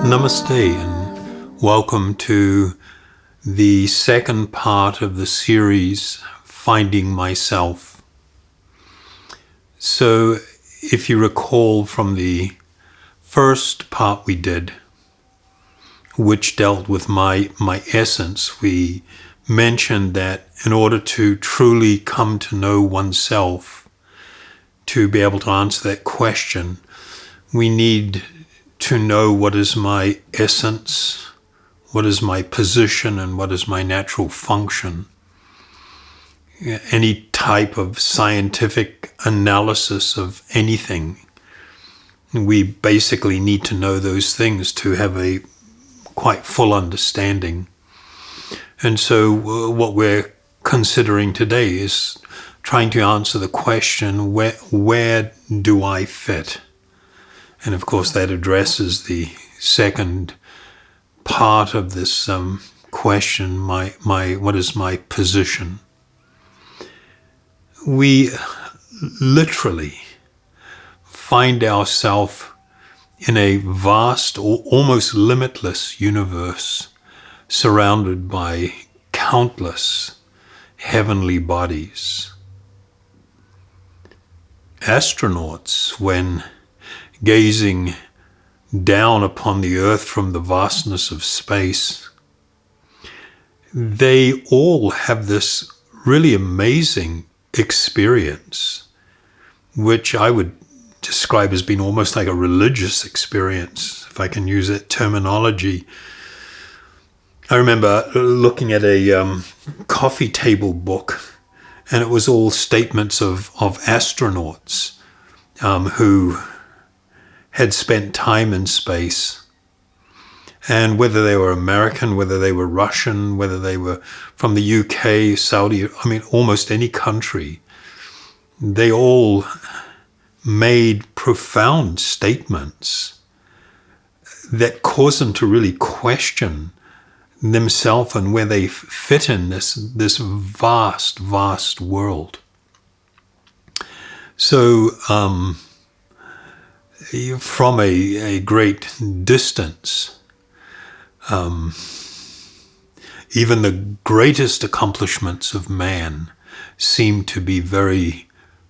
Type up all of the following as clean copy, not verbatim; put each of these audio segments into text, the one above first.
Namaste and welcome to the second part of the series, Finding Myself. So if you recall from the first part we did, which dealt with my essence, we mentioned that in order to truly come to know oneself, to be able to answer that question, we need to know what is my essence, what is my position, and what is my natural function. Any type of scientific analysis of anything, we basically need to know those things to have a quite full understanding. And so what we're considering today is trying to answer the question, where do I fit? And of course that addresses the second part of this question, what is my position? We literally find ourselves in a vast or almost limitless universe surrounded by countless heavenly bodies. Astronauts, when gazing down upon the earth from the vastness of space, they all have this really amazing experience, which I would describe as being almost like a religious experience, if I can use that terminology. I remember looking at a coffee table book, and it was all statements of astronauts who had spent time in space, and whether they were American, whether they were Russian, whether they were from the UK, Saudi, almost any country, they all made profound statements that caused them to really question themselves and where they fit in this vast, vast world. So, from a great distance, even the greatest accomplishments of man seem to be very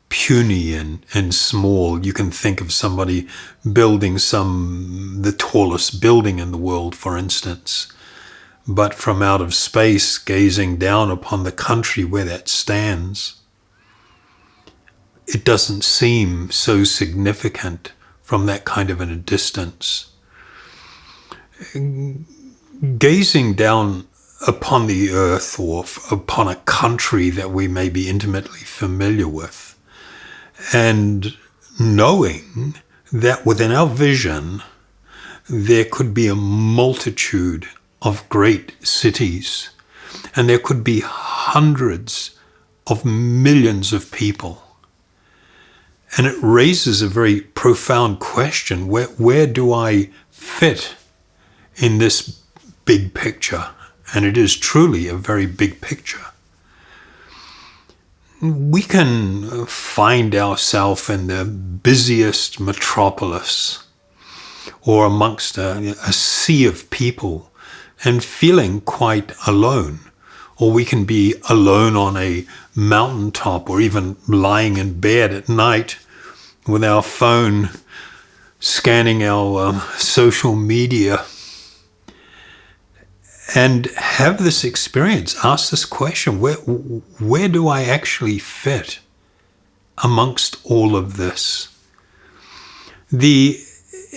puny and small. You can think of somebody building the tallest building in the world, for instance, but from out of space, gazing down upon the country where that stands, it doesn't seem so significant from that kind of a distance. Gazing down upon the earth or upon a country that we may be intimately familiar with, and knowing that within our vision there could be a multitude of great cities, and there could be hundreds of millions of people. And it raises a very profound question. Where do I fit in this big picture? And it is truly a very big picture. We can find ourselves in the busiest metropolis or amongst a sea of people and feeling quite alone. Or we can be alone on a mountaintop or even lying in bed at night with our phone scanning our social media and have this experience, ask this question, where do I actually fit amongst all of this? The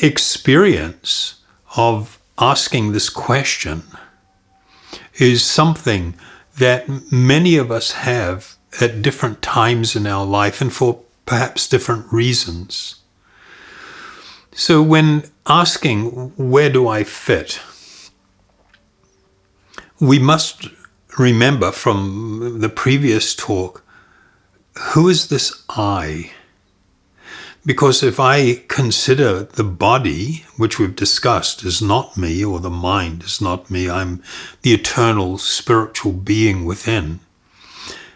experience of asking this question is something that many of us have at different times in our life and for perhaps different reasons. So when asking, where do I fit? We must remember from the previous talk, who is this I? Because if I consider the body, which we've discussed, is not me, or the mind is not me, I'm the eternal spiritual being within.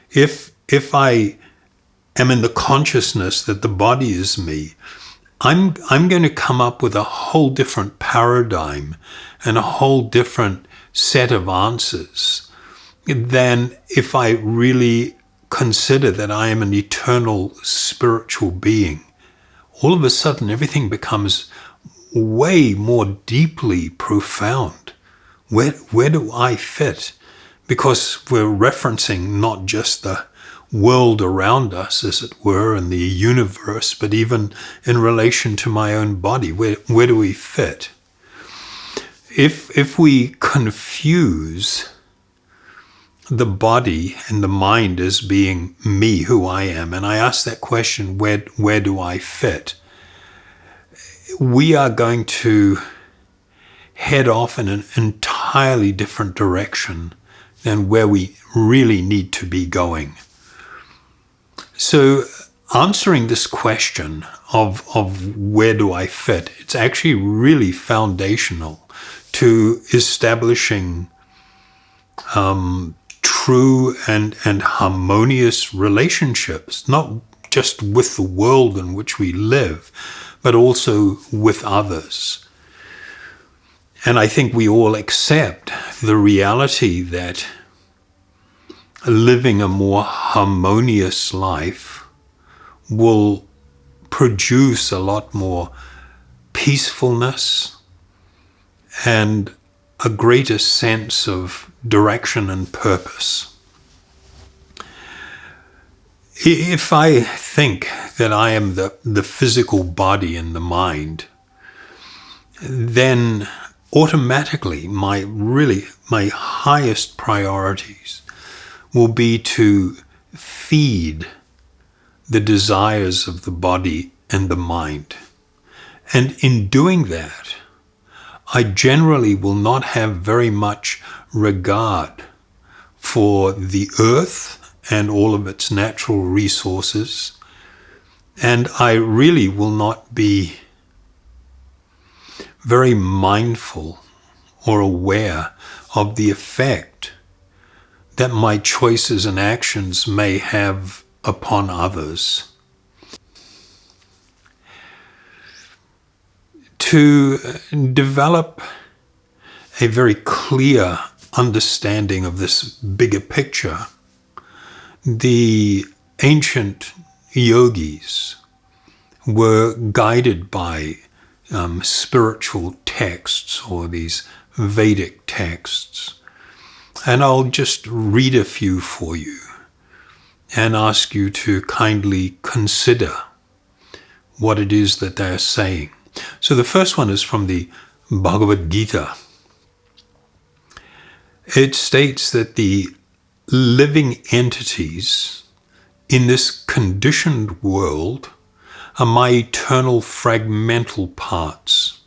If I am in the consciousness that the body is me, I'm going to come up with a whole different paradigm and a whole different set of answers than if I really consider that I am an eternal spiritual being. All of a sudden, everything becomes way more deeply profound. Where do I fit? Because we're referencing not just the world around us, as it were, and the universe, but even in relation to my own body. Where do we fit? If we confuse the body and the mind as being me, who I am, and I ask that question, where do I fit? We are going to head off in an entirely different direction than where we really need to be going. So answering this question of where do I fit, it's actually really foundational to establishing true and harmonious relationships, not just with the world in which we live, but also with others. And I think we all accept the reality that living a more harmonious life will produce a lot more peacefulness and a greater sense of direction and purpose. If I think that I am the physical body and the mind, then automatically my highest priorities will be to feed the desires of the body and the mind. And in doing that, I generally will not have very much regard for the earth and all of its natural resources, and I really will not be very mindful or aware of the effect that my choices and actions may have upon others. To develop a very clear understanding of this bigger picture, the ancient yogis were guided by spiritual texts, or these Vedic texts. And I'll just read a few for you and ask you to kindly consider what it is that they're saying. So the first one is from the Bhagavad Gita. It states that the living entities in this conditioned world are my eternal fragmental parts.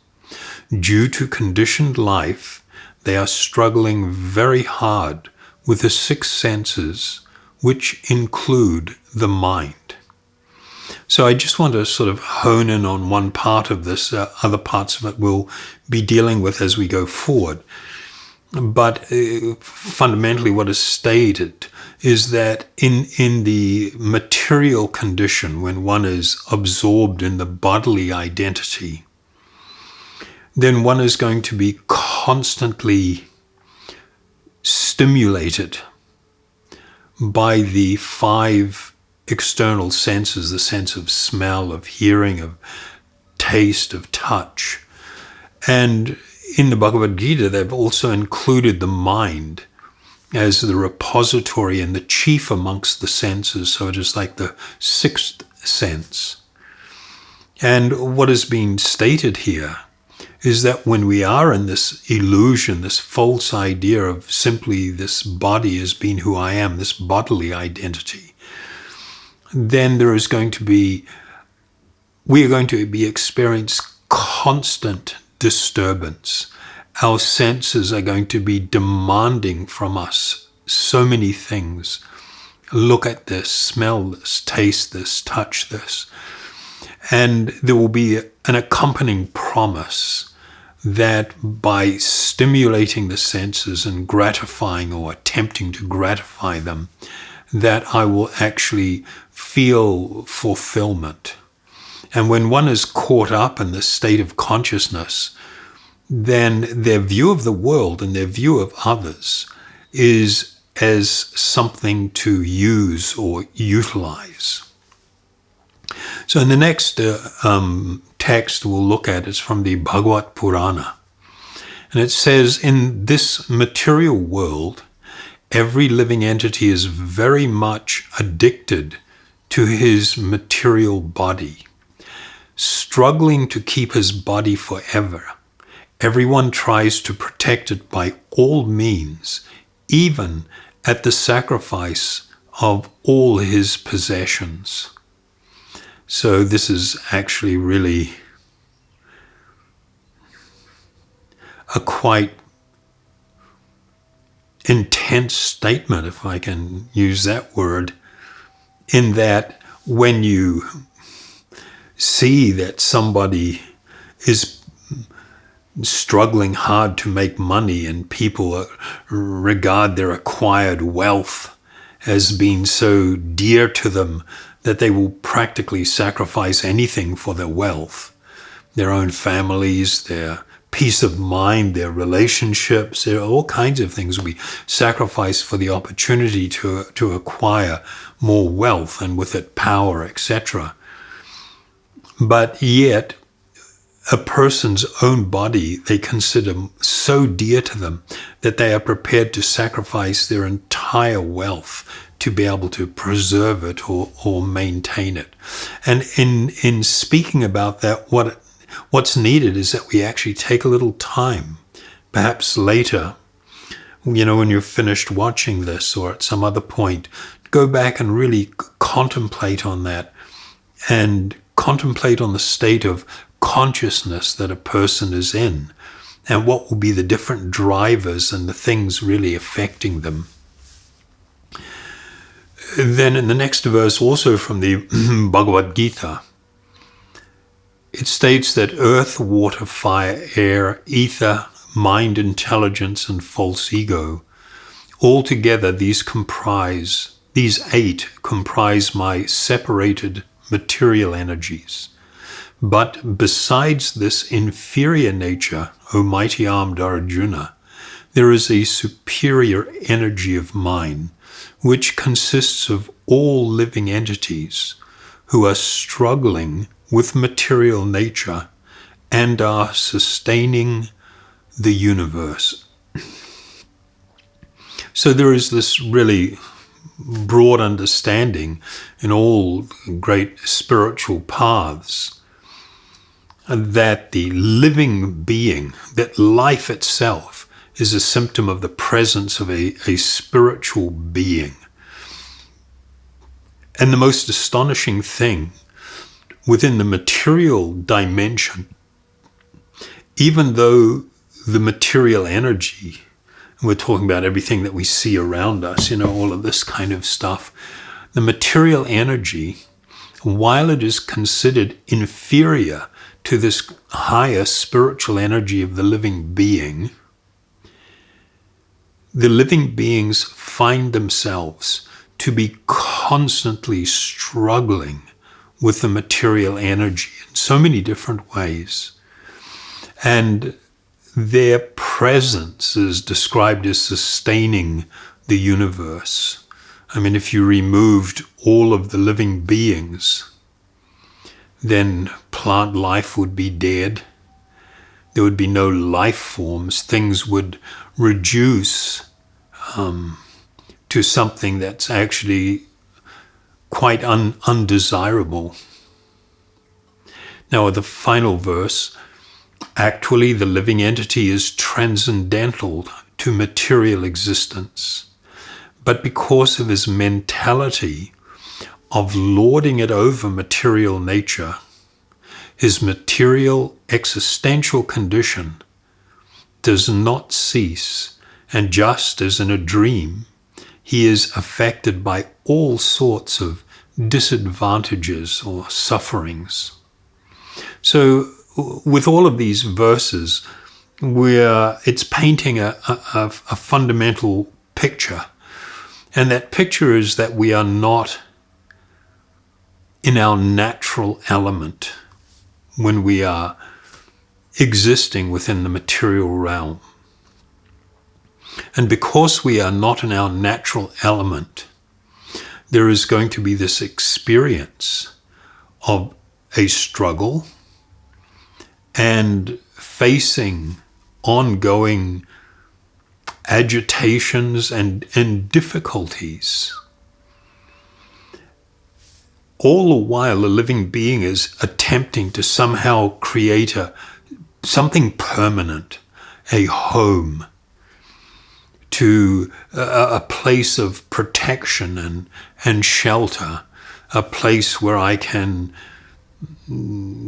Due to conditioned life, they are struggling very hard with the six senses, which include the mind. So I just want to sort of hone in on one part of this. Other parts of it we'll be dealing with as we go forward. But fundamentally what is stated is that in the material condition, when one is absorbed in the bodily identity, then one is going to be constantly stimulated by the five external senses, the sense of smell, of hearing, of taste, of touch. And in the Bhagavad Gita, they've also included the mind as the repository and the chief amongst the senses. So it is like the sixth sense. And what is being stated here is that when we are in this illusion, this false idea of simply this body as being who I am, this bodily identity, then we are going to be experiencing constant disturbance. Our senses are going to be demanding from us so many things. Look at this, smell this, taste this, touch this. And there will be an accompanying promise that by stimulating the senses and gratifying or attempting to gratify them, that I will actually feel fulfillment. And when one is caught up in this state of consciousness, then their view of the world and their view of others is as something to use or utilize. So in the next text we'll look at is from the Bhagavad Purana. And it says, in this material world, every living entity is very much addicted to his material body, struggling to keep his body forever. Everyone tries to protect it by all means, even at the sacrifice of all his possessions. So this is actually really a quite intense statement, if I can use that word, in that when you see that somebody is struggling hard to make money and people regard their acquired wealth as being so dear to them that they will practically sacrifice anything for their wealth, their own families, their peace of mind, their relationships, there are all kinds of things we sacrifice for the opportunity to acquire more wealth and with it power, etc. But yet, a person's own body they consider so dear to them that they are prepared to sacrifice their entire wealth to be able to preserve it or maintain it. And in speaking about that, what's needed is that we actually take a little time, perhaps later, when you're finished watching this or at some other point, go back and really contemplate on that and contemplate on the state of consciousness that a person is in and what will be the different drivers and the things really affecting them. Then in the next verse, also from the Bhagavad Gita, it states that earth, water, fire, air, ether, mind, intelligence, and false ego, altogether these eight comprise my separated material energies. But besides this inferior nature, O mighty-armed Arjuna, there is a superior energy of mine, which consists of all living entities who are struggling with material nature and are sustaining the universe. So there is this really broad understanding in all great spiritual paths that the living being, that life itself is a symptom of the presence of a spiritual being. And the most astonishing thing within the material dimension, even though the material energy, and we're talking about everything that we see around us, all of this kind of stuff, the material energy, while it is considered inferior to this higher spiritual energy of the living being, the living beings find themselves to be constantly struggling with the material energy in so many different ways. And their presence is described as sustaining the universe. I mean, if you removed all of the living beings, then plant life would be dead. There would be no life forms. Things would reduce to something that's actually quite undesirable. Now, at the final verse, actually the living entity is transcendental to material existence, but because of his mentality of lording it over material nature, his material existential condition does not cease, and just as in a dream, he is affected by all sorts of disadvantages or sufferings. So with all of these verses, it's painting a fundamental picture. And that picture is that we are not in our natural element when we are existing within the material realm. And because we are not in our natural element, there is going to be this experience of a struggle and facing ongoing agitations and difficulties. All the while, a living being is attempting to somehow create something permanent, a home, to a place of protection and shelter, a place where I can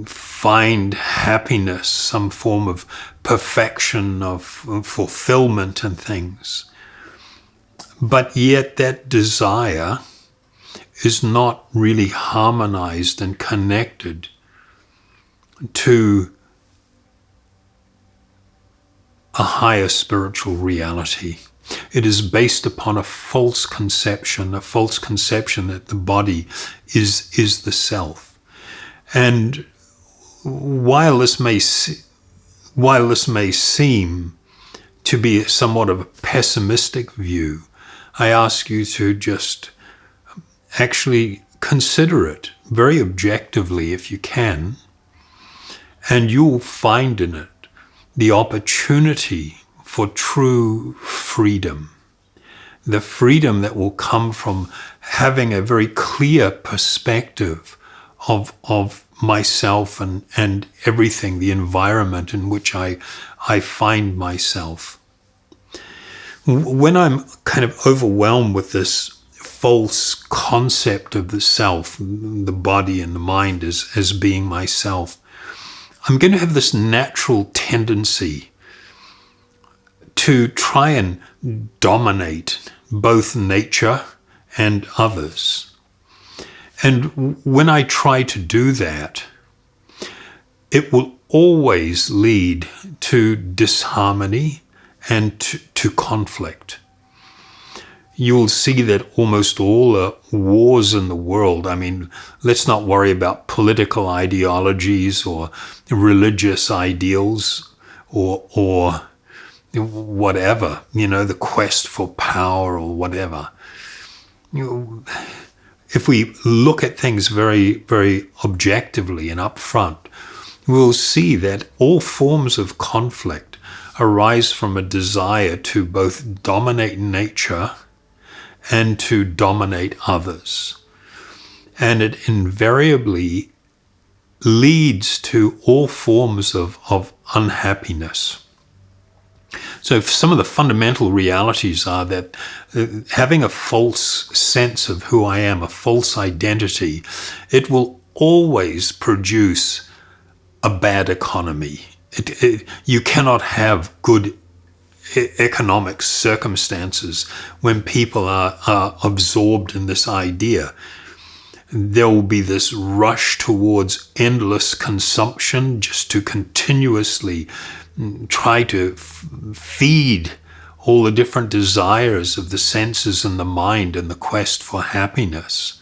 find happiness, some form of perfection, of fulfillment and things. But yet that desire is not really harmonized and connected to a higher spiritual reality. It is based upon a false conception that the body is the self. And while this may seem to be somewhat of a pessimistic view, I ask you to just actually consider it very objectively if you can, and you'll find in it the opportunity for true freedom, the freedom that will come from having a very clear perspective of myself and everything, the environment in which I find myself. When I'm kind of overwhelmed with this false concept of the self, the body and the mind as being myself, I'm going to have this natural tendency to try and dominate both nature and others. And when I try to do that, it will always lead to disharmony and to conflict. You'll see that almost all the wars in the world, I mean, let's not worry about political ideologies or religious ideals or whatever, the quest for power or whatever. If we look at things very, very objectively and upfront, we'll see that all forms of conflict arise from a desire to both dominate nature and to dominate others. And it invariably leads to all forms of unhappiness. So some of the fundamental realities are that having a false sense of who I am, a false identity, it will always produce a bad economy. You cannot have good economic circumstances when people are absorbed in this idea. There will be this rush towards endless consumption just to continuously try to feed all the different desires of the senses and the mind in the quest for happiness.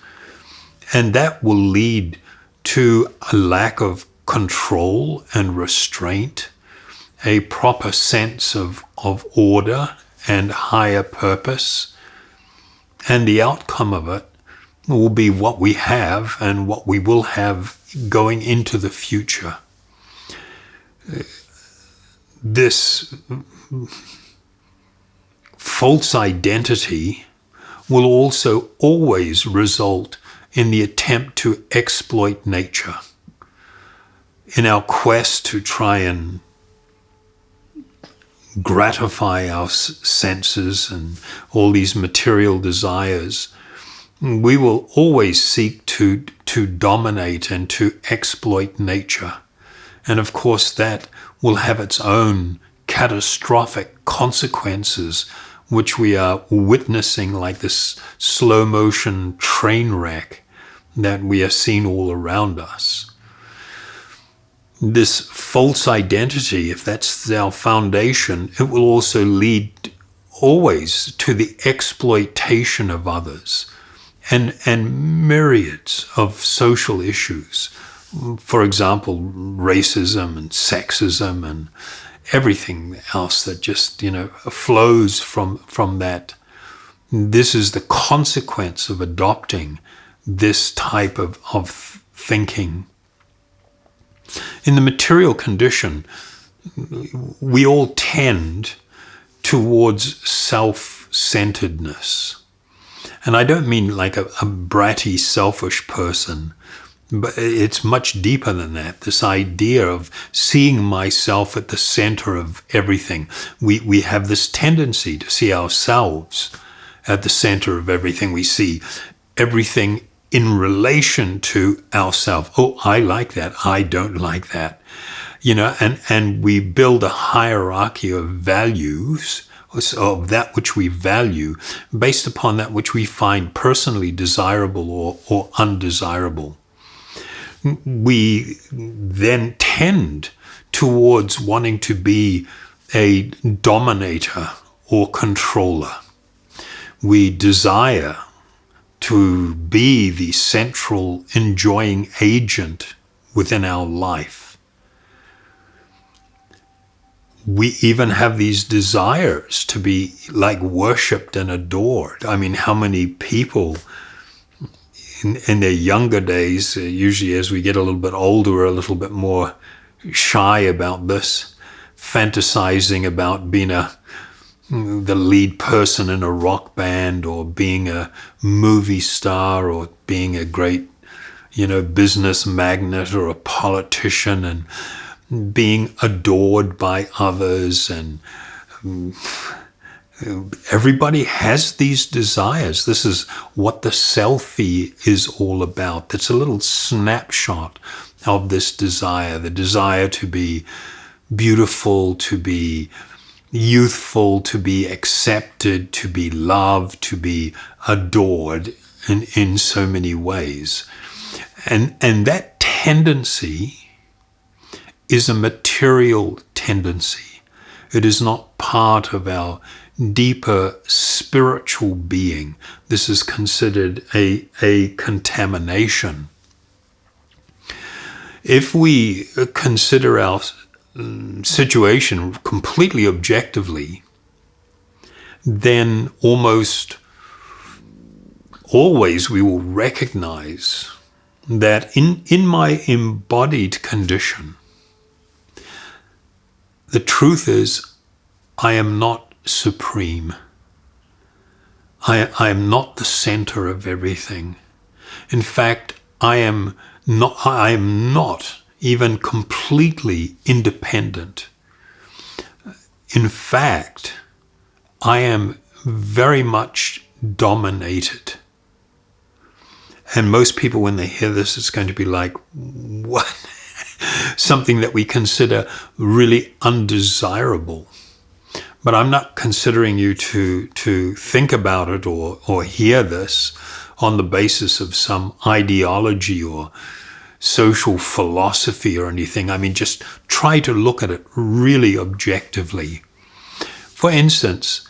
And that will lead to a lack of control and restraint, a proper sense of order and higher purpose. And the outcome of it will be what we have and what we will have going into the future. This false identity will also always result in the attempt to exploit nature. In our quest to try and gratify our senses and all these material desires, we will always seek to dominate and to exploit nature. And of course that will have its own catastrophic consequences, which we are witnessing like this slow motion train wreck that we are seeing all around us. this false identity, if that's our foundation, it will also lead always to the exploitation of others and myriads of social issues. For example, racism and sexism and everything else that just, flows from that. This is the consequence of adopting this type of thinking. In the material condition, we all tend towards self-centeredness. And I don't mean like a bratty, selfish person, but it's much deeper than that. This idea of seeing myself at the center of everything. We have this tendency to see ourselves at the center of everything. We see everything in relation to ourselves. Oh, I like that. I don't like that. And we build a hierarchy of values, of that which we value, based upon that which we find personally desirable or undesirable. We then tend towards wanting to be a dominator or controller. We desire to be the central enjoying agent within our life. We even have these desires to be like worshipped and adored. I mean, how many people in their younger days, usually as we get a little bit older, we're a little bit more shy about this, fantasizing about being the lead person in a rock band, or being a movie star, or being a great, business magnate or a politician, and being adored by others. And everybody has these desires. This is what the selfie is all about. It's a little snapshot of this desire, the desire to be beautiful, to be youthful, to be accepted, to be loved, to be adored in so many ways. And that tendency is a material tendency. It is not part of our deeper spiritual being. This is considered a contamination. If we consider our situation completely objectively, then almost always we will recognize that in my embodied condition, the truth is, I am not supreme. I am not the center of everything. In fact, I am not even completely independent. In fact, I am very much dominated. And most people, when they hear this, it's going to be like, what? Something that we consider really undesirable. But I'm not considering you to think about it or hear this on the basis of some ideology or social philosophy or anything. I mean, just try to look at it really objectively. For instance,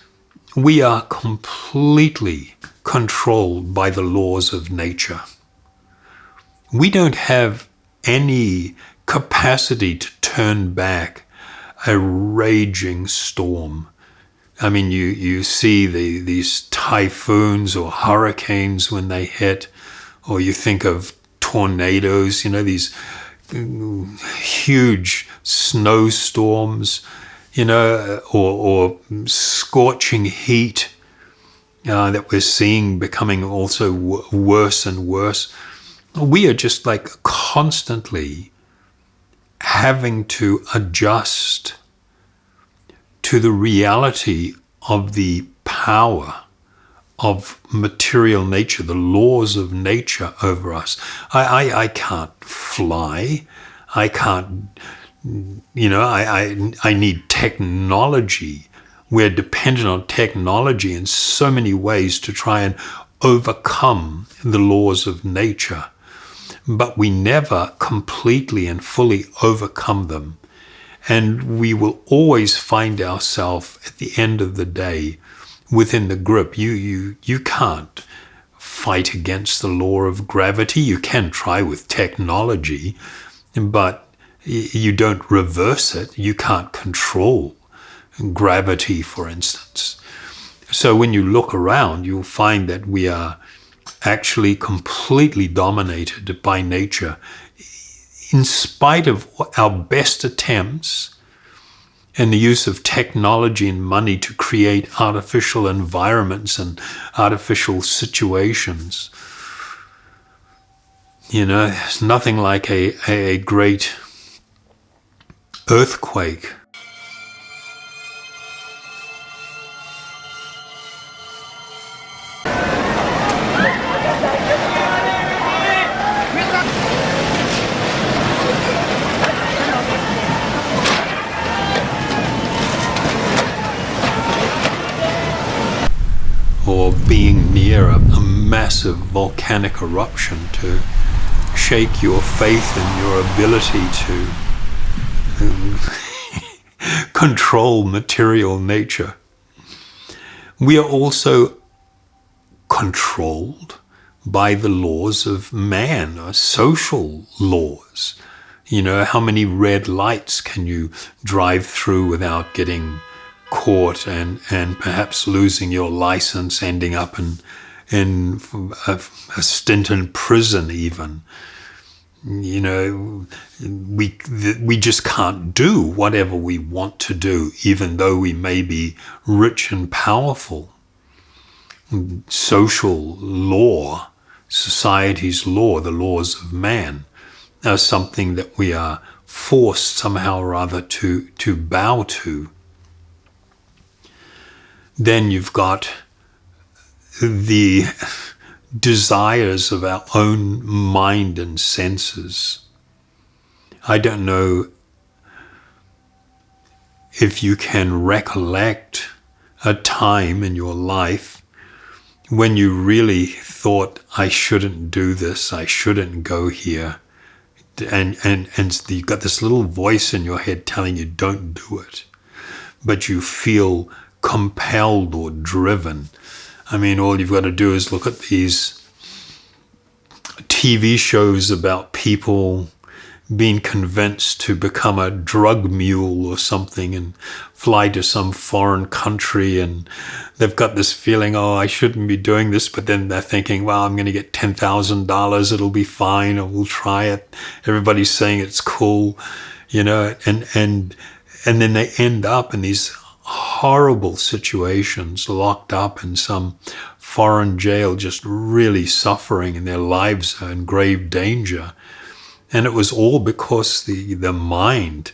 we are completely controlled by the laws of nature. We don't have any capacity to turn back a raging storm. I mean, you see these typhoons or hurricanes when they hit, or you think of tornadoes, these huge snowstorms, or scorching heat that we're seeing becoming also worse and worse. We are just like constantly having to adjust to the reality of the power of material nature, the laws of nature over us. I can't fly. I can't, I need technology. We're dependent on technology in so many ways to try and overcome the laws of nature. but we never completely and fully overcome them. And we will always find ourselves at the end of the day within the grip. You can't fight against the law of gravity. You can try with technology, but you don't reverse it. You can't control gravity, for instance. So when you look around, you'll find that we are actually completely dominated by nature, in spite of our best attempts and the use of technology and money to create artificial environments and artificial situations. There's nothing like a great earthquake. Or being near a massive volcanic eruption to shake your faith in your ability to control material nature. We are also controlled by the laws of man, or social laws. How many red lights can you drive through without getting caught and perhaps losing your license, ending up in a stint in prison even. We just can't do whatever we want to do, even though we may be rich and powerful. Social law, society's law, the laws of man, are something that we are forced somehow or other to bow to. Then you've got the desires of our own mind and senses. I don't know if you can recollect a time in your life when you really thought, I shouldn't do this, I shouldn't go here. And you've got this little voice in your head telling you, don't do it. But you feel compelled or driven. All you've got to do is look at these TV shows about people being convinced to become a drug mule or something and fly to some foreign country, and they've got this feeling, I shouldn't be doing this, but then they're thinking, well, I'm going to get $10,000, it'll be fine, or we'll try it. Everybody's saying it's cool, and then they end up in these horrible situations, locked up in some foreign jail, just really suffering, and their lives are in grave danger. And it was all because the mind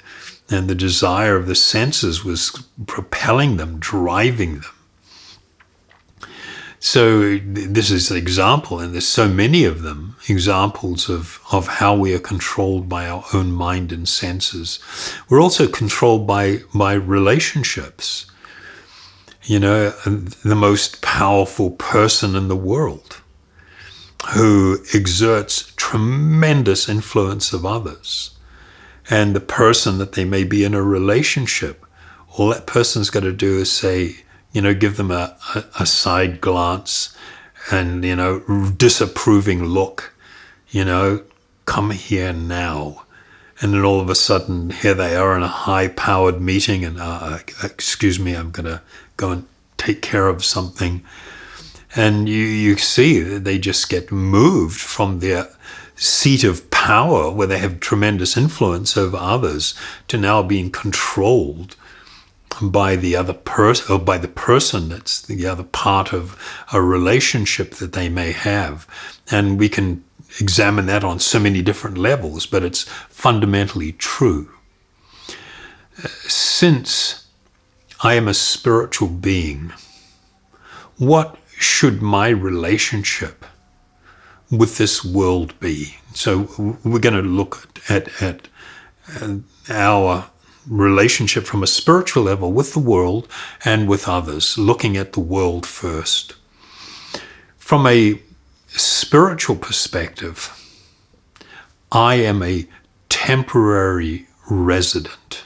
and the desire of the senses was propelling them, driving them. So this is an example, and there's so many of them, examples of how we are controlled by our own mind and senses. We're also controlled by relationships. The most powerful person in the world who exerts tremendous influence of others. And the person that they may be in a relationship, all that person's got to do is say, give them a side glance and, disapproving look, come here now. And then all of a sudden, here they are in a high-powered meeting and, excuse me, I'm going to go and take care of something. And you see that they just get moved from their seat of power where they have tremendous influence over others to now being controlled by the other person, or by the person that's the other part of a relationship that they may have. And we can examine that on so many different levels, but it's fundamentally true. Since I am a spiritual being, what should my relationship with this world be? So we're going to look at our relationship from a spiritual level with the world and with others, looking at the world first. From a spiritual perspective, I am a temporary resident.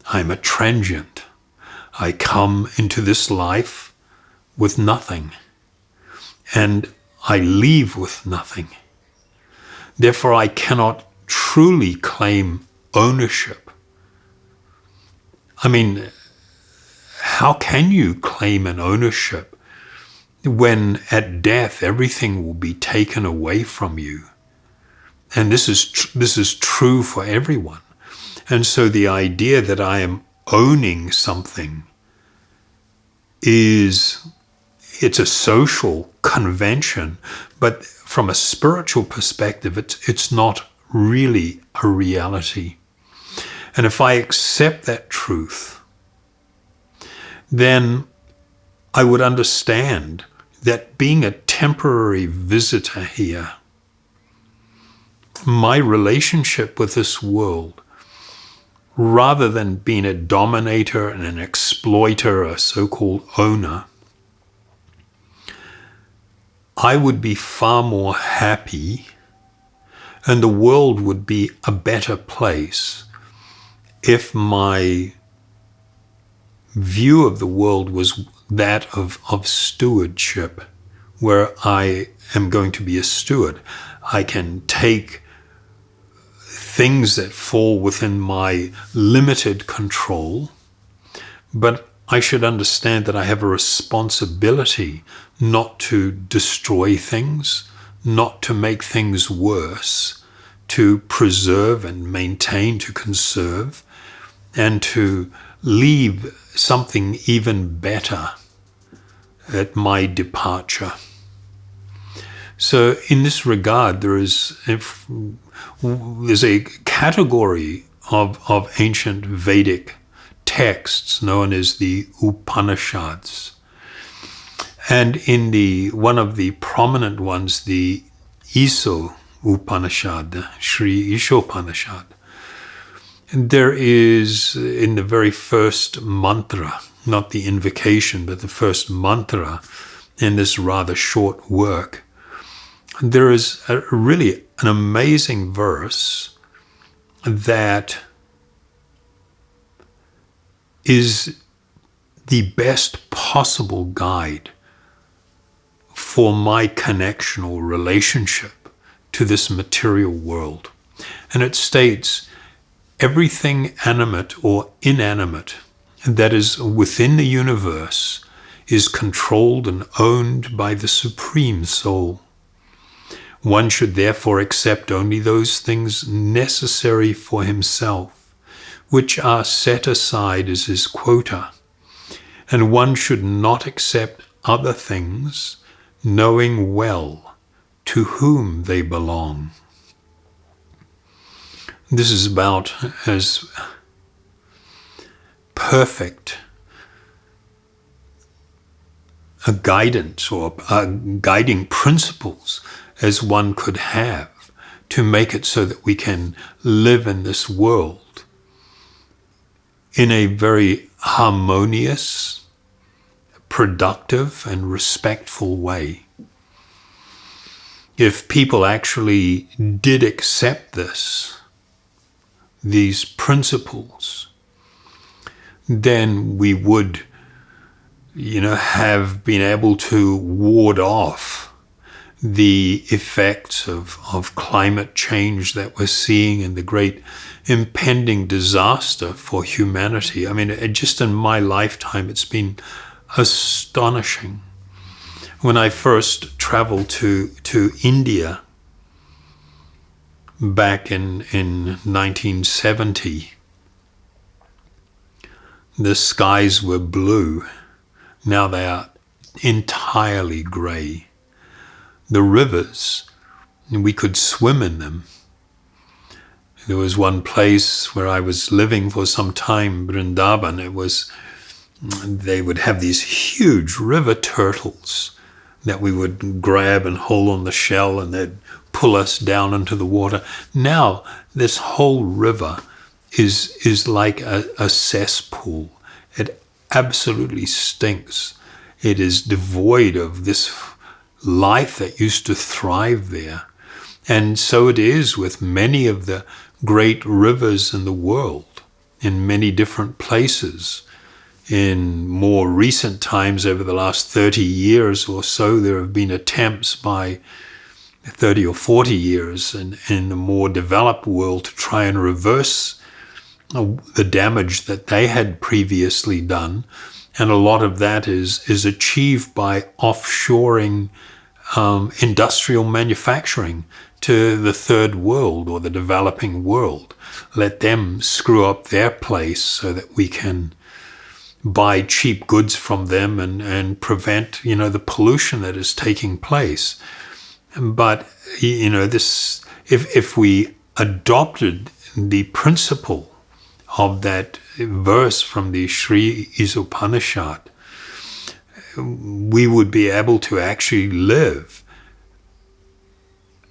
I'm a transient. I come into this life with nothing, and I leave with nothing. Therefore, I cannot truly claim ownership. I mean, how can you claim an ownership when at death everything will be taken away from you? And this is true for everyone. And so the idea that I am owning something it's a social convention, but from a spiritual perspective, it's not really a reality. And if I accept that truth, then I would understand that being a temporary visitor here, my relationship with this world, rather than being a dominator and an exploiter, a so-called owner, I would be far more happy, and the world would be a better place if my view of the world was that of stewardship, where I am going to be a steward. I can take things that fall within my limited control, but I should understand that I have a responsibility not to destroy things, not to make things worse, to preserve and maintain, to conserve, and to leave something even better at my departure. So in this regard, there's a category of ancient Vedic texts known as the Upanishads. And in one of the prominent ones, the Isho Upanishad, Sri Ishopanishad, there is, in the very first mantra, not the invocation, but the first mantra in this rather short work, there is really an amazing verse that is the best possible guide for my connection or relationship to this material world. And it states, everything animate or inanimate that is within the universe is controlled and owned by the Supreme Soul. One should therefore accept only those things necessary for himself, which are set aside as his quota, and one should not accept other things, knowing well to whom they belong. This is about as perfect a guidance or guiding principles as one could have to make it so that we can live in this world in a very harmonious, productive, and respectful way. If people actually did accept these principles, then we would, have been able to ward off the effects of climate change that we're seeing and the great impending disaster for humanity. I mean, just in my lifetime, it's been astonishing. When I first traveled to India back in 1970, the skies were blue. Now they are entirely grey. The rivers, we could swim in them. There was one place where I was living for some time, Vrindavan. They would have these huge river turtles that we would grab and hold on the shell, and they'd pull us down into the water. Now, this whole river is like a cesspool. It absolutely stinks. It is devoid of this life that used to thrive there. And so it is with many of the great rivers in the world, in many different places. In more recent times, over the last 30 years or so, there have been attempts by 30 or 40 years in the more developed world to try and reverse the damage that they had previously done. And a lot of that is achieved by offshoring industrial manufacturing to the third world or the developing world. Let them screw up their place so that we can buy cheap goods from them and prevent, the pollution that is taking place. But, this, if we adopted the principle of that verse from the Sri Isopanishad, we would be able to actually live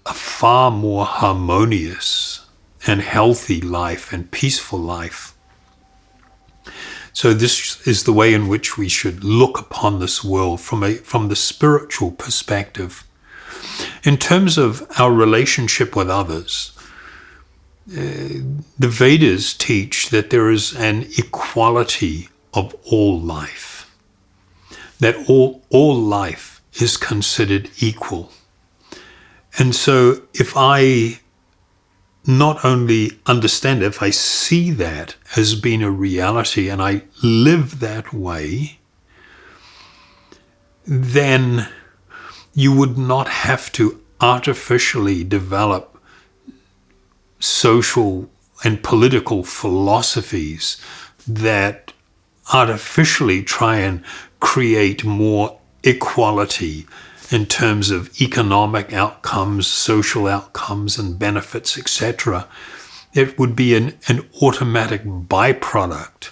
a far more harmonious and healthy life and peaceful life. So this is the way in which we should look upon this world from the spiritual perspective. In terms of our relationship with others, the Vedas teach that there is an equality of all life, that all life is considered equal. And so if I not only understand, if I see that as being a reality and I live that way, then you would not have to artificially develop social and political philosophies that artificially try and create more equality in terms of economic outcomes, social outcomes, and benefits, etc. It would be an automatic byproduct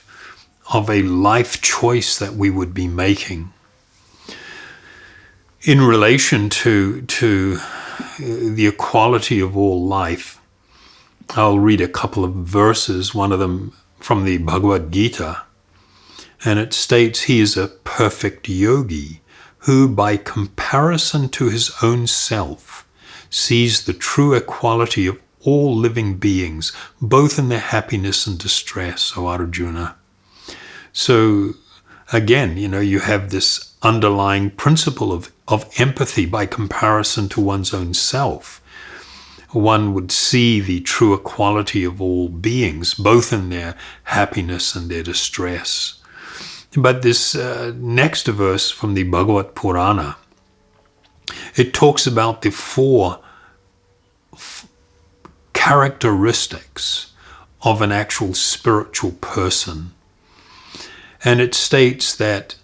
of a life choice that we would be making. In relation to the equality of all life, I'll read a couple of verses, one of them from the Bhagavad Gita, and it states, "He is a perfect yogi who, by comparison to his own self, sees the true equality of all living beings, both in their happiness and distress, O Arjuna." So again, you have this underlying principle of empathy by comparison to one's own self. One would see the true equality of all beings, both in their happiness and their distress. But this next verse from the Bhagavad Purana, it talks about the four characteristics of an actual spiritual person. And it states that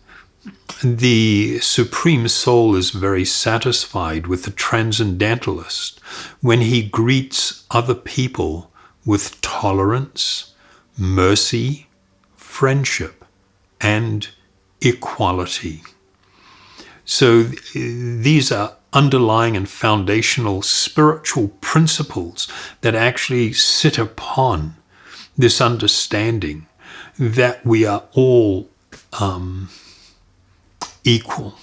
the Supreme Soul is very satisfied with the transcendentalist when he greets other people with tolerance, mercy, friendship, and equality. So these are underlying and foundational spiritual principles that actually sit upon this understanding that we are all equal.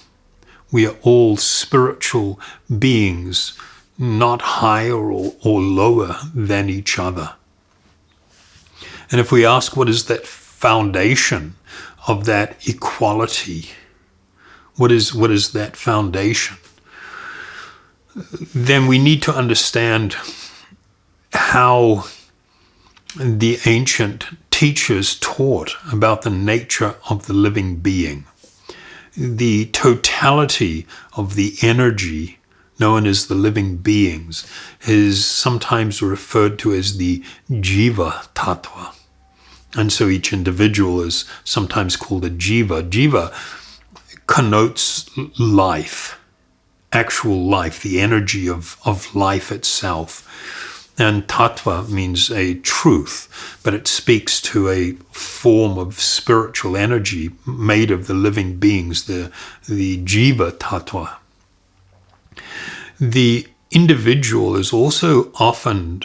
We are all spiritual beings, not higher or lower than each other. And if we ask, what is that foundation of that equality? What is that foundation? Then we need to understand how the ancient teachers taught about the nature of the living being. The totality of the energy known as the living beings is sometimes referred to as the Jiva Tattva. And so each individual is sometimes called a Jiva. Jiva connotes life, actual life, the energy of life itself. And Tattva means a truth, but it speaks to a form of spiritual energy made of the living beings, the Jiva Tattva. The individual is also often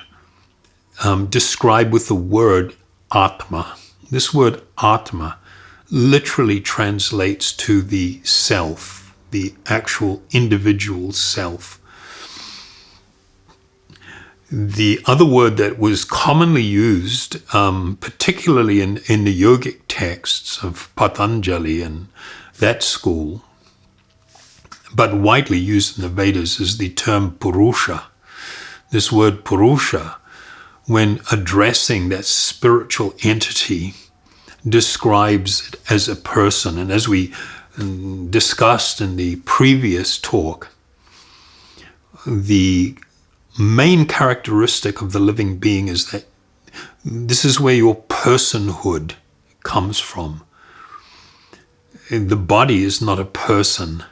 described with the word Atma. This word Atma literally translates to the self, the actual individual self. The other word that was commonly used, particularly in the yogic texts of Patanjali and that school, but widely used in the Vedas, is the term Purusha. This word Purusha, when addressing that spiritual entity, describes it as a person. And as we discussed in the previous talk, the main characteristic of the living being is that this is where your personhood comes from. The body is not a person.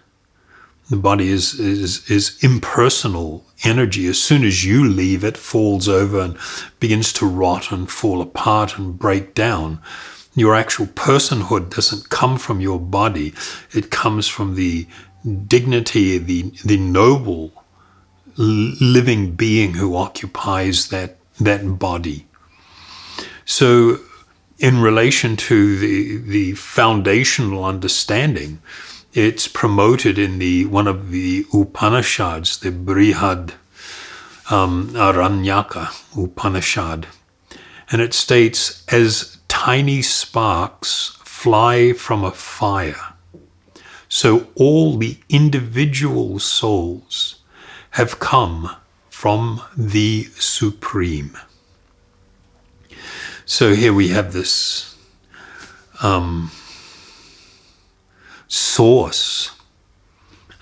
The body is impersonal energy. As soon as you leave, it falls over and begins to rot and fall apart and break down. Your actual personhood doesn't come from your body. It comes from the dignity, the noble living being who occupies that body. So in relation to the foundational understanding, it's promoted in one of the Upanishads, the Brihad Aranyaka Upanishad. And it states, as tiny sparks fly from a fire, so all the individual souls have come from the Supreme. So here we have this source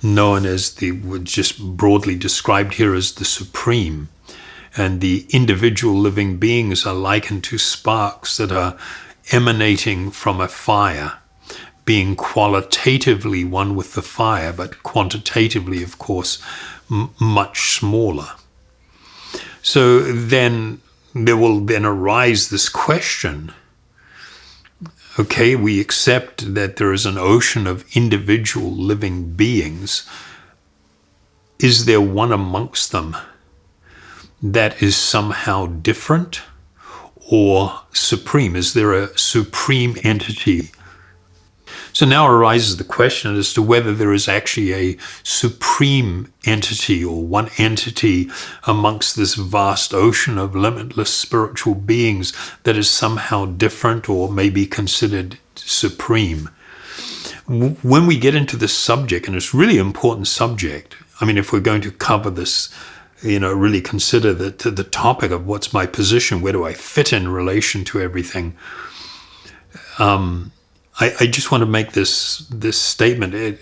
known as just broadly described here as the Supreme. And the individual living beings are likened to sparks that are emanating from a fire, being qualitatively one with the fire, but quantitatively, of course, much smaller. So then there will then arise this question. Okay, we accept that there is an ocean of individual living beings. Is there one amongst them that is somehow different or supreme? Is there a supreme entity? So now arises the question as to whether there is actually a supreme entity or one entity amongst this vast ocean of limitless spiritual beings that is somehow different or may be considered supreme. When we get into this subject, and it's really important subject, I mean, if we're going to cover this, really consider the topic of what's my position, where do I fit in relation to everything, I just want to make this statement.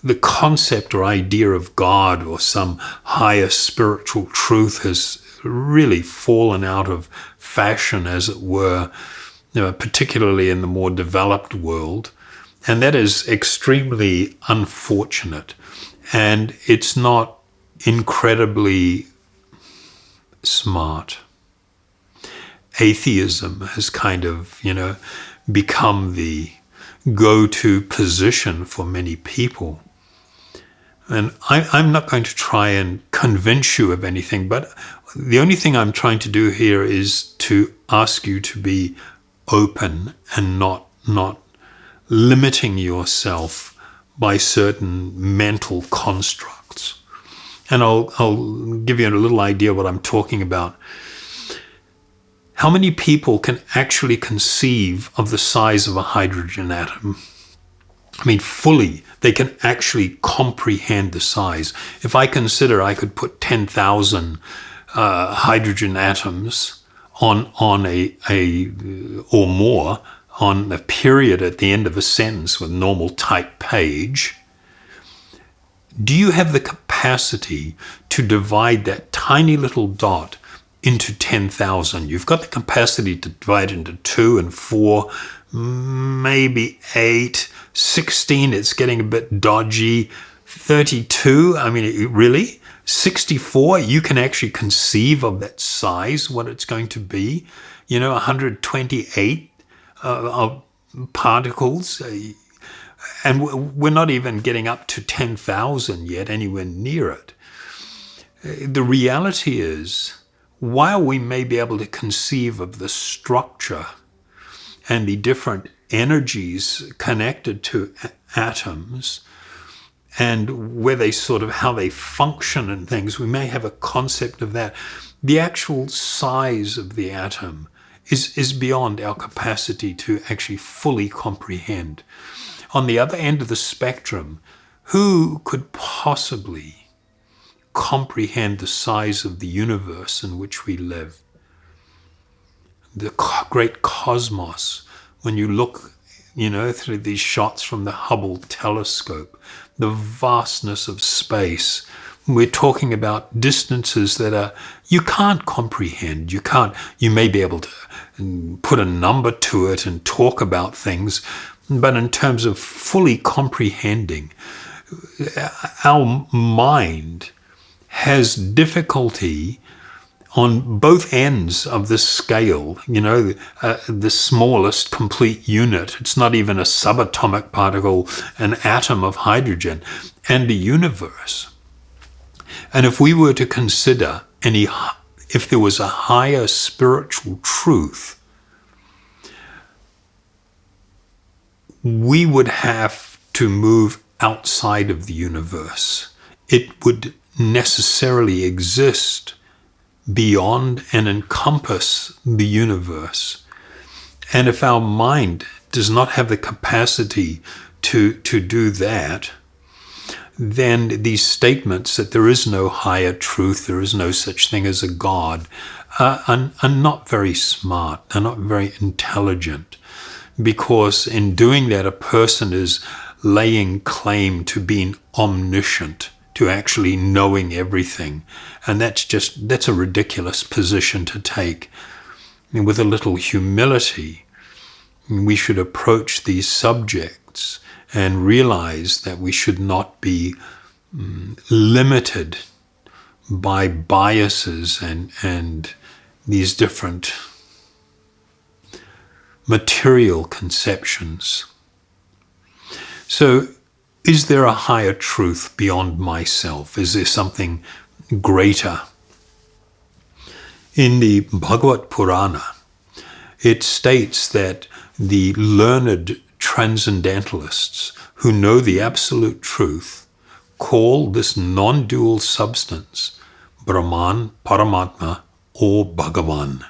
The concept or idea of God or some higher spiritual truth has really fallen out of fashion, as it were, particularly in the more developed world. And that is extremely unfortunate. And it's not incredibly smart. Atheism has kind of, become the go-to position for many people. And I'm not going to try and convince you of anything, but the only thing I'm trying to do here is to ask you to be open and not limiting yourself by certain mental constructs. And I'll give you a little idea what I'm talking about. How many people can actually conceive of the size of a hydrogen atom? I mean, fully, they can actually comprehend the size. If I consider I could put 10,000 hydrogen atoms on or more on a period at the end of a sentence with normal type page, do you have the capacity to divide that tiny little dot into 10,000? You've got the capacity to divide into 2 and 4, maybe 8, 16, it's getting a bit dodgy, 32, I mean, really? 64, you can actually conceive of that size, what it's going to be. 128 particles. And we're not even getting up to 10,000 yet, anywhere near it. The reality is, while we may be able to conceive of the structure and the different energies connected to atoms and where they how they function and things, we may have a concept of that. the actual size of the atom is beyond our capacity to actually fully comprehend. On the other end of the spectrum, who could possibly comprehend the size of the universe in which we live? The great cosmos, when you look, through these shots from the Hubble telescope, the vastness of space. We're talking about distances that you can't comprehend. You may be able to put a number to it and talk about things, but in terms of fully comprehending, our mind has difficulty on both ends of this scale, the smallest complete unit. It's not even a subatomic particle, an atom of hydrogen, and the universe. And if we were to consider if there was a higher spiritual truth, we would have to move outside of the universe. It would necessarily exist beyond and encompass the universe. And if our mind does not have the capacity to do that, then these statements that there is no higher truth, there is no such thing as a God, are not very smart, they're not very intelligent, because in doing that, a person is laying claim to being omniscient, to actually knowing everything. And that's a ridiculous position to take. And with a little humility, we should approach these subjects and realize that we should not be limited by biases and these different material conceptions. So, is there a higher truth beyond myself? Is there something greater? In the Bhagavad Purana, it states that the learned transcendentalists who know the absolute truth call this non-dual substance Brahman, Paramatma, or Bhagavan.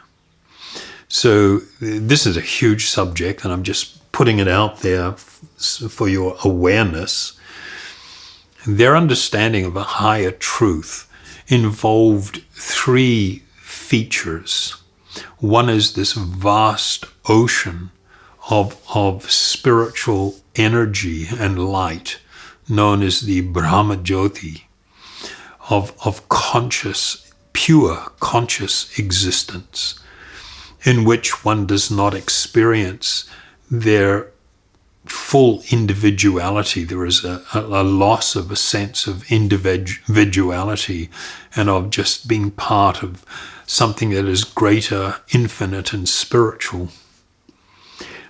So this is a huge subject, and I'm just putting it out there for your awareness. Their understanding of a higher truth involved three features. One is this vast ocean of spiritual energy and light, known as the Brahma Jyoti, of conscious, pure conscious existence, in which one does not experience their full individuality. There is a loss of a sense of individuality and of just being part of something that is greater, infinite, and spiritual.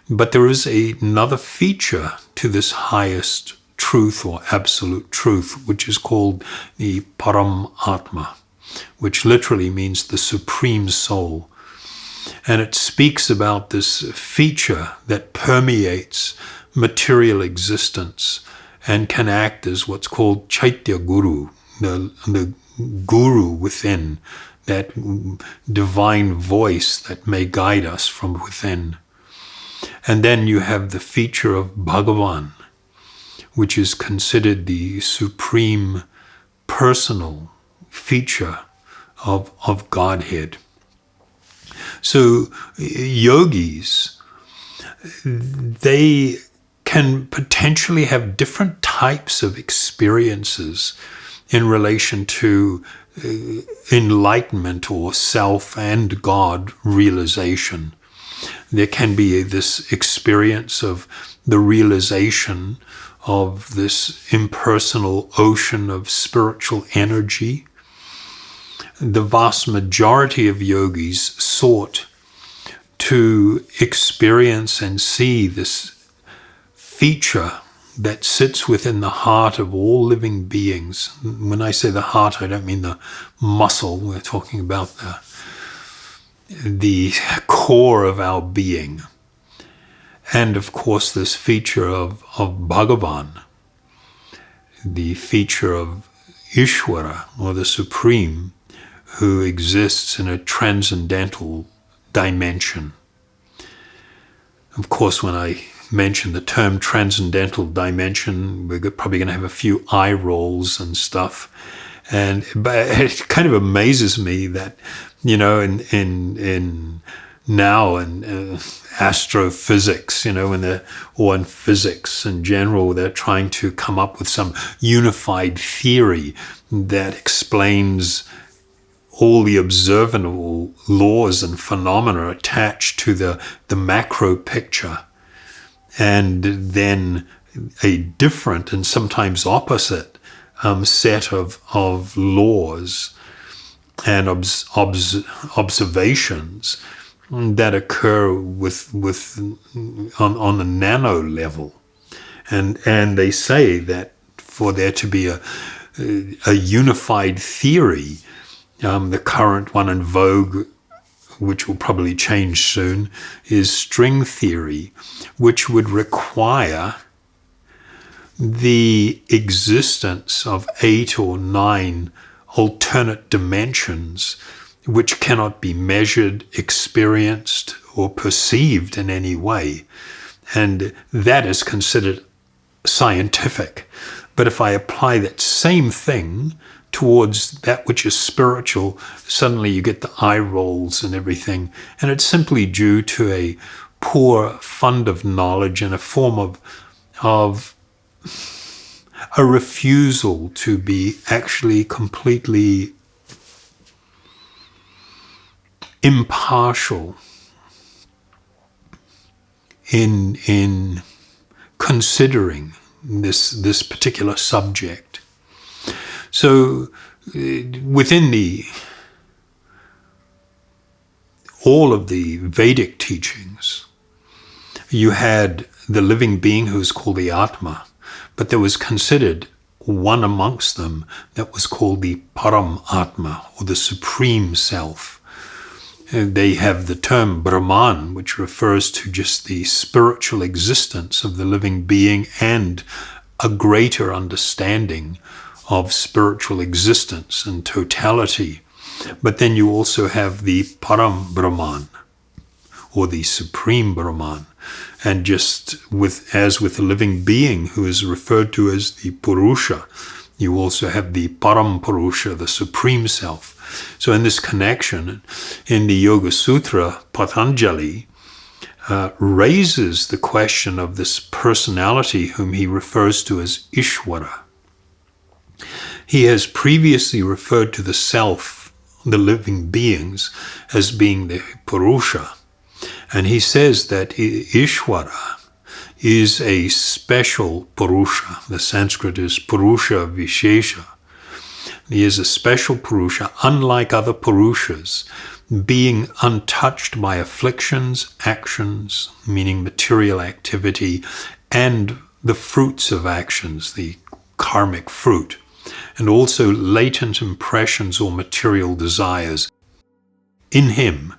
But there is another feature to this highest truth or absolute truth, which is called the Paramatma, which literally means the Supreme Soul. And it speaks about this feature that permeates material existence and can act as what's called Chaitya Guru, the guru within, that divine voice that may guide us from within. And then you have the feature of Bhagavan, which is considered the supreme personal feature of Godhead. So yogis, they can potentially have different types of experiences in relation to enlightenment or self and God realization. There can be this experience of the realization of this impersonal ocean of spiritual energy. The vast majority of yogis sought to experience and see this feature that sits within the heart of all living beings. When I say the heart, I don't mean the muscle. We're talking about the core of our being. And of course, this feature of Bhagavan, the feature of Ishvara, or the Supreme, who exists in a transcendental dimension. Of course, when I mention the term transcendental dimension, we're probably going to have a few eye rolls and stuff. But it kind of amazes me that, in astrophysics, or in physics in general, they're trying to come up with some unified theory that explains all the observable laws and phenomena attached to the macro picture, and then a different and sometimes opposite set of laws and observations that occur on the nano level, and they say that for there to be a unified theory, the current one in vogue, which will probably change soon, is string theory, which would require the existence of 8 or 9 alternate dimensions which cannot be measured, experienced, or perceived in any way. And that is considered scientific. But if I apply that same thing towards that which is spiritual, suddenly you get the eye rolls and everything. And it's simply due to a poor fund of knowledge and a form of a refusal to be actually completely impartial in considering this particular subject. So within all of the Vedic teachings, you had the living being who is called the Atma, but there was considered one amongst them that was called the Param Atma, or the Supreme Self. They have the term Brahman, which refers to just the spiritual existence of the living being and a greater understanding of spiritual existence and totality. But then you also have the Param Brahman, or the Supreme Brahman. And just as with the living being who is referred to as the Purusha, you also have the Param Purusha, the Supreme Self. So in this connection, in the Yoga Sutra, Patanjali raises the question of this personality whom he refers to as Ishvara. He has previously referred to the self, the living beings, as being the Purusha. And he says that Ishvara is a special Purusha. The Sanskrit is Purusha Vishesha. He is a special Purusha, unlike other Purushas, being untouched by afflictions, actions, meaning material activity, and the fruits of actions, the karmic fruit, and also latent impressions or material desires. In him,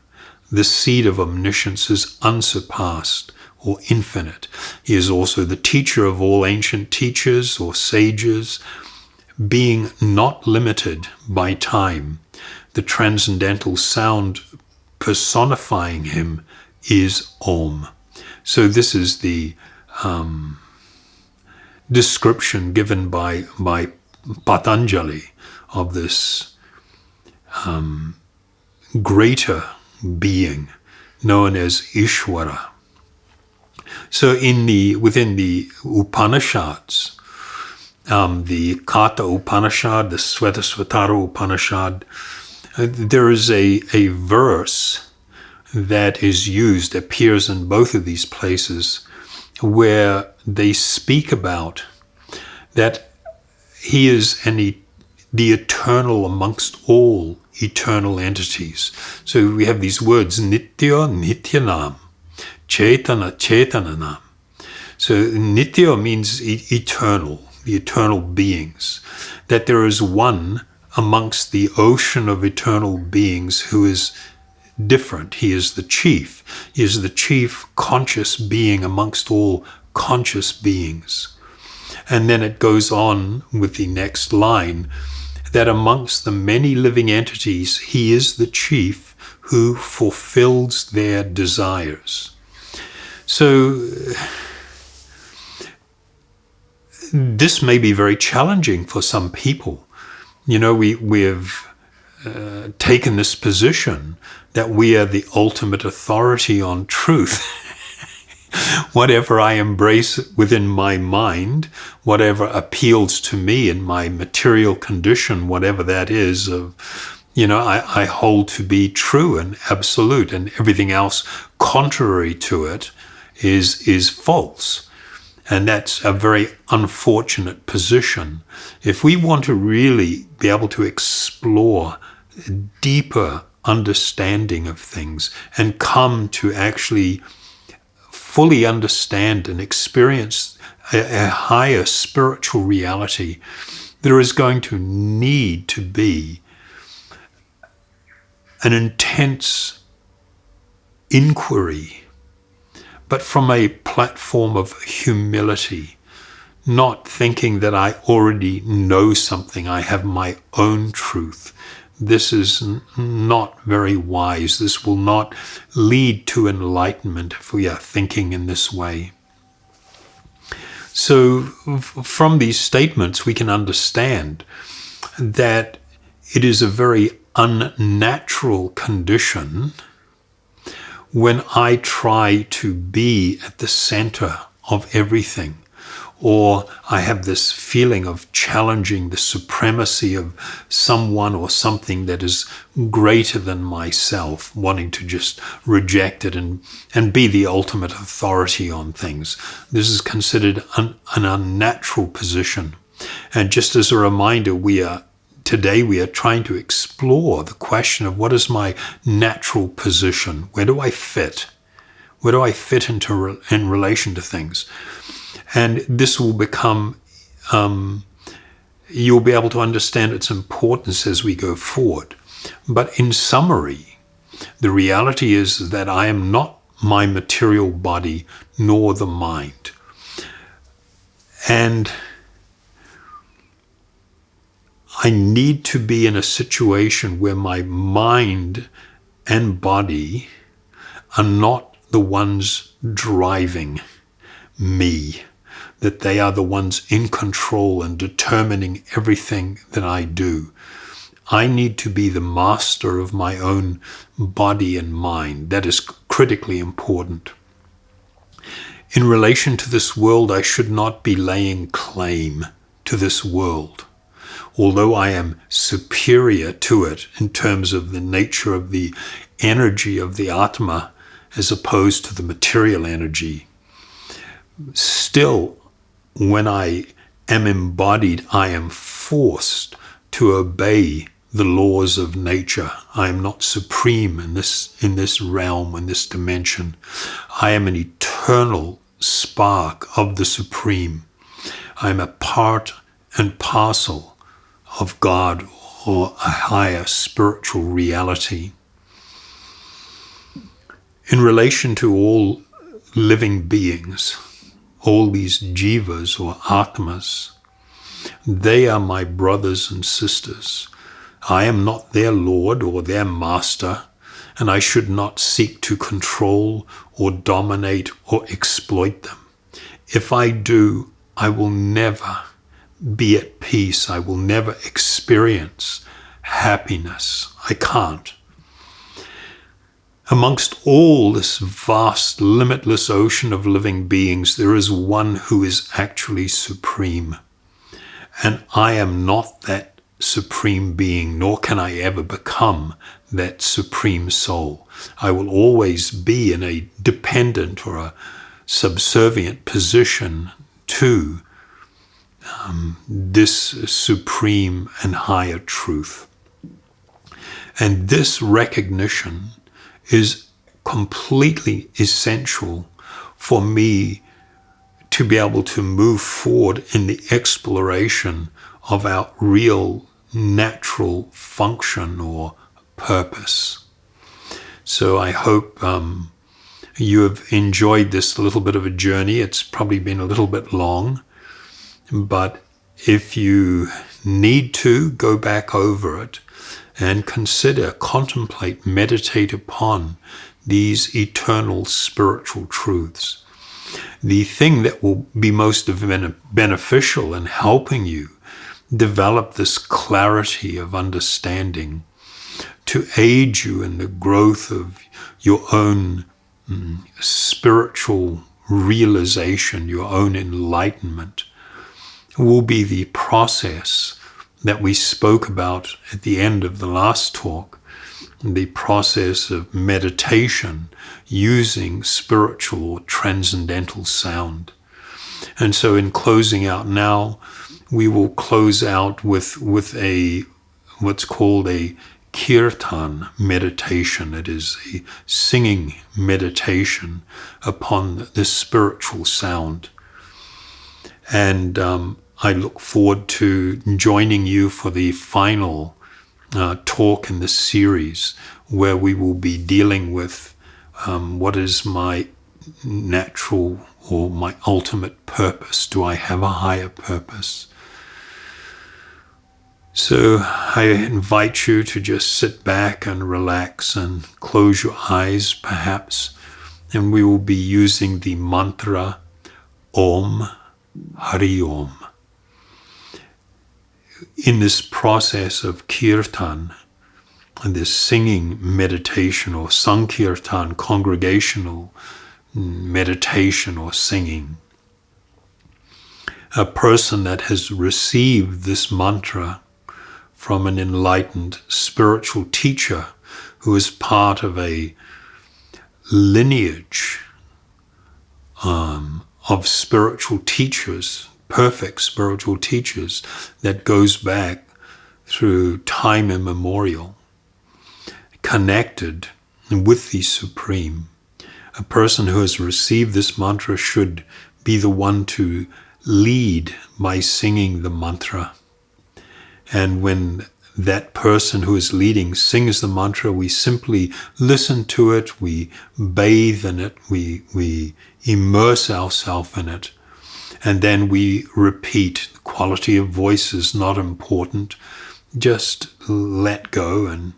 the seed of omniscience is unsurpassed or infinite. He is also the teacher of all ancient teachers or sages, being not limited by time. The transcendental sound personifying him is Om. So this is the description given by Patanjali of this greater being known as Ishvara. So within the Upanishads, the Katha Upanishad, the Svetasvatara Upanishad, there is a verse that is used, appears in both of these places, where they speak about that he is the eternal amongst all eternal entities. So we have these words, Nitya Nityanam, Chetana Chetananam. So Nitya means eternal, the eternal beings, that there is one amongst the ocean of eternal beings who is different. He is the chief. He is the chief conscious being amongst all conscious beings. And then it goes on with the next line, that amongst the many living entities, he is the chief who fulfills their desires. So this may be very challenging for some people. You know, we have taken this position that we are the ultimate authority on truth. Whatever I embrace within my mind, whatever appeals to me in my material condition, whatever that is, I hold to be true and absolute, and everything else contrary to it is false. And that's a very unfortunate position. If we want to really be able to explore deeper understanding of things and come to actually fully understand and experience a higher spiritual reality, there is going to need to be an intense inquiry, but from a platform of humility, not thinking that I already know something, I have my own truth. This is not very wise. This will not lead to enlightenment if we are thinking in this way. So from these statements, we can understand that it is a very unnatural condition when I try to be at the center of everything, or I have this feeling of challenging the supremacy of someone or something that is greater than myself, wanting to just reject it and be the ultimate authority on things. This is considered an unnatural position. And just as a reminder, today we are trying to explore the question of what is my natural position? Where do I fit? Where do I fit in relation to things? And this will become, you'll be able to understand its importance as we go forward. But in summary, the reality is that I am not my material body nor the mind. And I need to be in a situation where my mind and body are not the ones driving me, that they are the ones in control and determining everything that I do. I need to be the master of my own body and mind. That is critically important. In relation to this world, I should not be laying claim to this world, although I am superior to it in terms of the nature of the energy of the Atma as opposed to the material energy. Still, when I am embodied, I am forced to obey the laws of nature. I am not supreme in this realm, in this dimension. I am an eternal spark of the Supreme. I am a part and parcel of God or a higher spiritual reality. In relation to all living beings, all these jivas or atmas, they are my brothers and sisters. I am not their lord or their master, and I should not seek to control or dominate or exploit them. If I do, I will never be at peace. I will never experience happiness. I can't. Amongst all this vast, limitless ocean of living beings, there is one who is actually supreme. And I am not that supreme being, nor can I ever become that supreme soul. I will always be in a dependent or a subservient position to this supreme and higher truth. And this recognition is completely essential for me to be able to move forward in the exploration of our real natural function or purpose. So I hope you have enjoyed this little bit of a journey. It's probably been a little bit long, but if you need to, go back over it and consider, contemplate, meditate upon these eternal spiritual truths. The thing that will be most beneficial in helping you develop this clarity of understanding, to aid you in the growth of your own spiritual realization, your own enlightenment, will be the process that we spoke about at the end of the last talk, the process of meditation using spiritual or transcendental sound. And so in closing out now, we will close out with what's called a kirtan meditation. It is a singing meditation upon the spiritual sound. And I look forward to joining you for the final talk in this series, where we will be dealing with what is my natural or my ultimate purpose. Do I have a higher purpose? So I invite you to just sit back and relax and close your eyes perhaps, and we will be using the mantra Om Hari Om. In this process of kirtan, and this singing meditation or sankirtan, congregational meditation or singing, a person that has received this mantra from an enlightened spiritual teacher who is part of a lineage of spiritual teachers, perfect spiritual teachers, that goes back through time immemorial, connected with the Supreme. A person who has received this mantra should be the one to lead by singing the mantra. And when that person who is leading sings the mantra, we simply listen to it, we bathe in it, we immerse ourselves in it, and then we repeat. The quality of voice is not important. Just let go and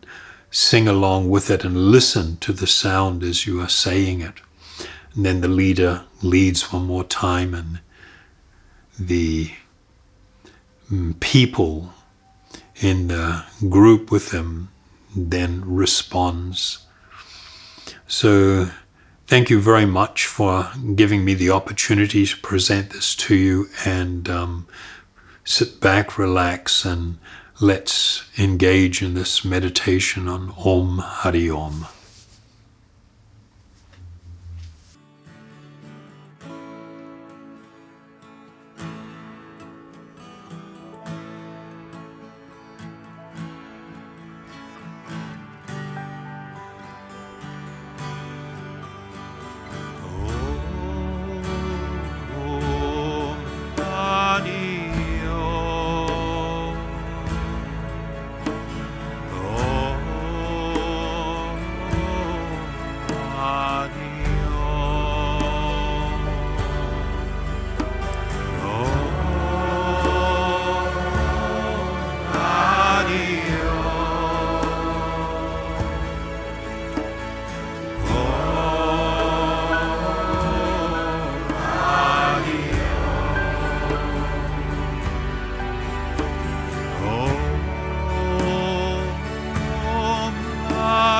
sing along with it and listen to the sound as you are saying it. And then the leader leads one more time, and the people in the group with him then responds. So thank you very much for giving me the opportunity to present this to you, and sit back, relax, and let's engage in this meditation on Om Hari Om.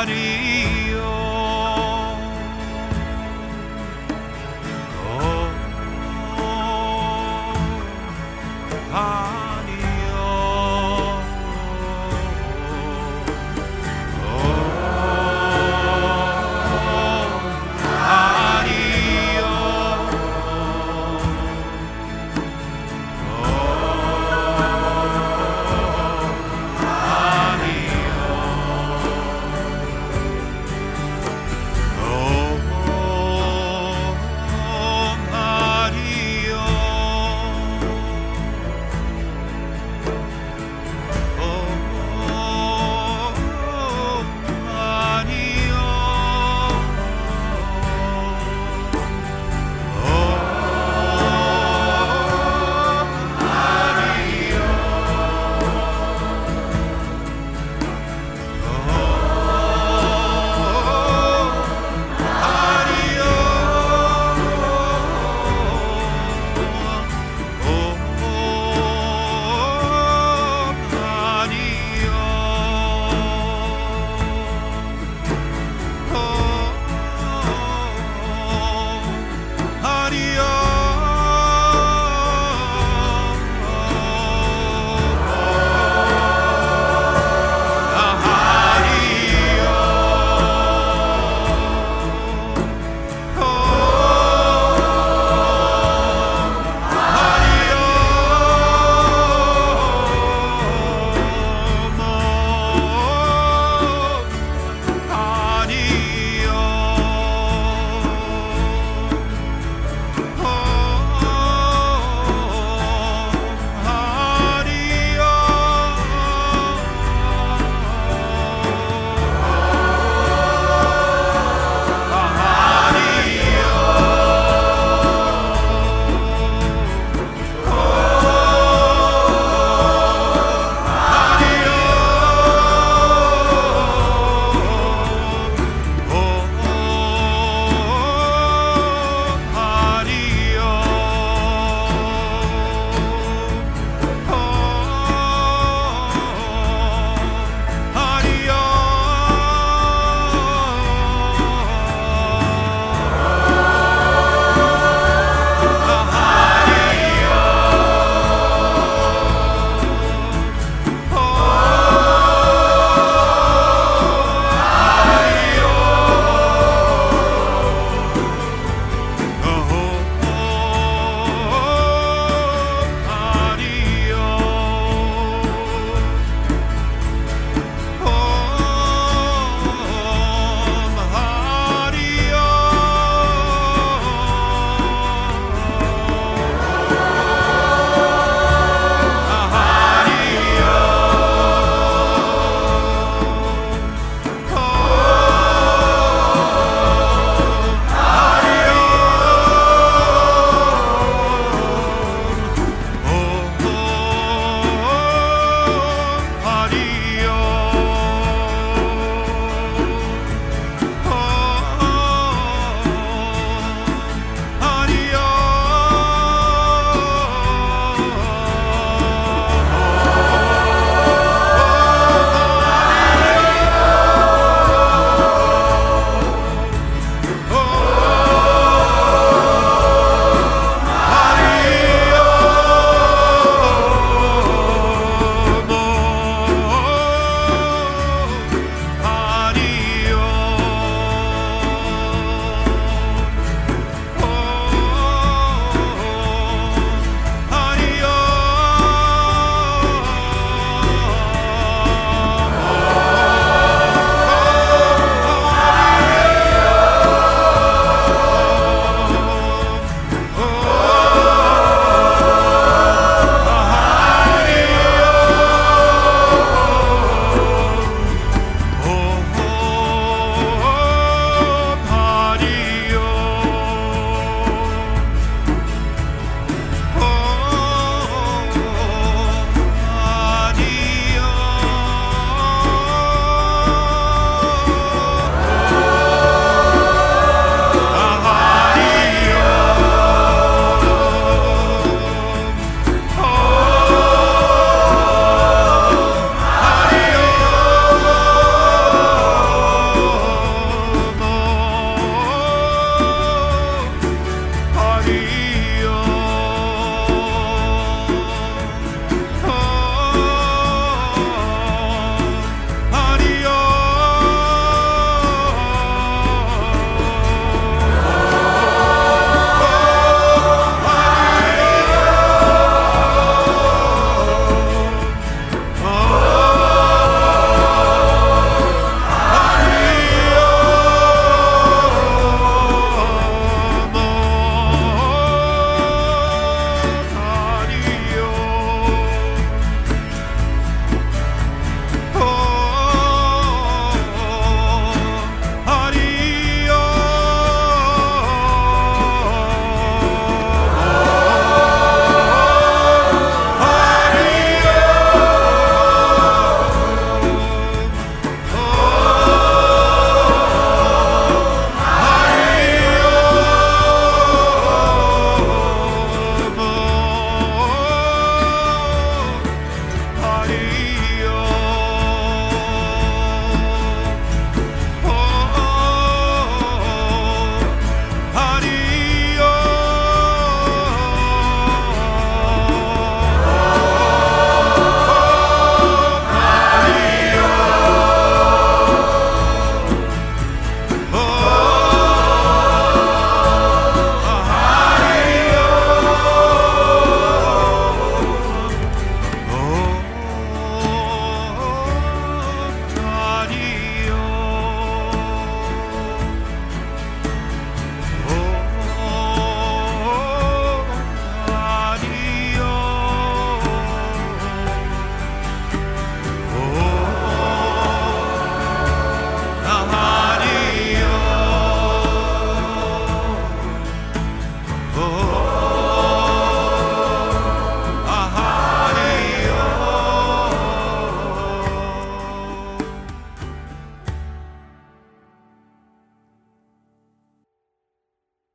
Hari